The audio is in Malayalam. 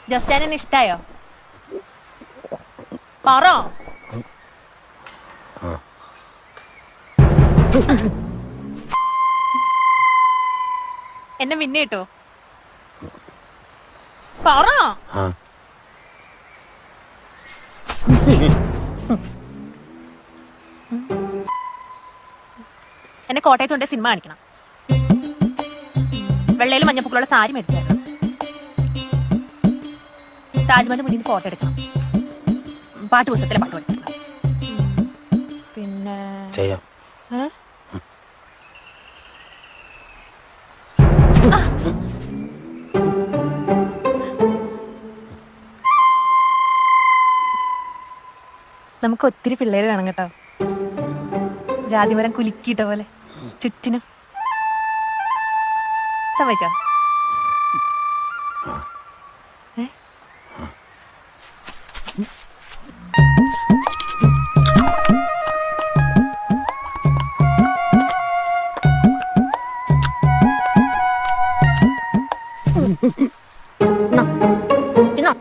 ജസ്റ്റാനെ ഇഷ്ടായോ? പറ. എന്നെ പിന്നെ കിട്ടോ? പറ. എന്നെ കോട്ടയത്തുണ്ടെ സിനിമ കാണിക്കണം. വെള്ളയിലും മഞ്ഞപ്പൂക്കളുള്ള സാരി മേടിച്ചായിരുന്നു. താജ്മഹലിന്റെ മുന്നിൽ ഫോട്ടോ എടുക്കണം. പാട്ട് പുസ്തകത്തിലെ പാട്ട് പഠിക്കണം. പിന്നെ നമുക്ക് ഒത്തിരി പിള്ളേര് വേണം കേട്ടോ. ജാതിമരം കുലുക്കിയിട്ട പോലെ ചുറ്റിനും. സമ്മതിച്ചോ? തിന്നോ.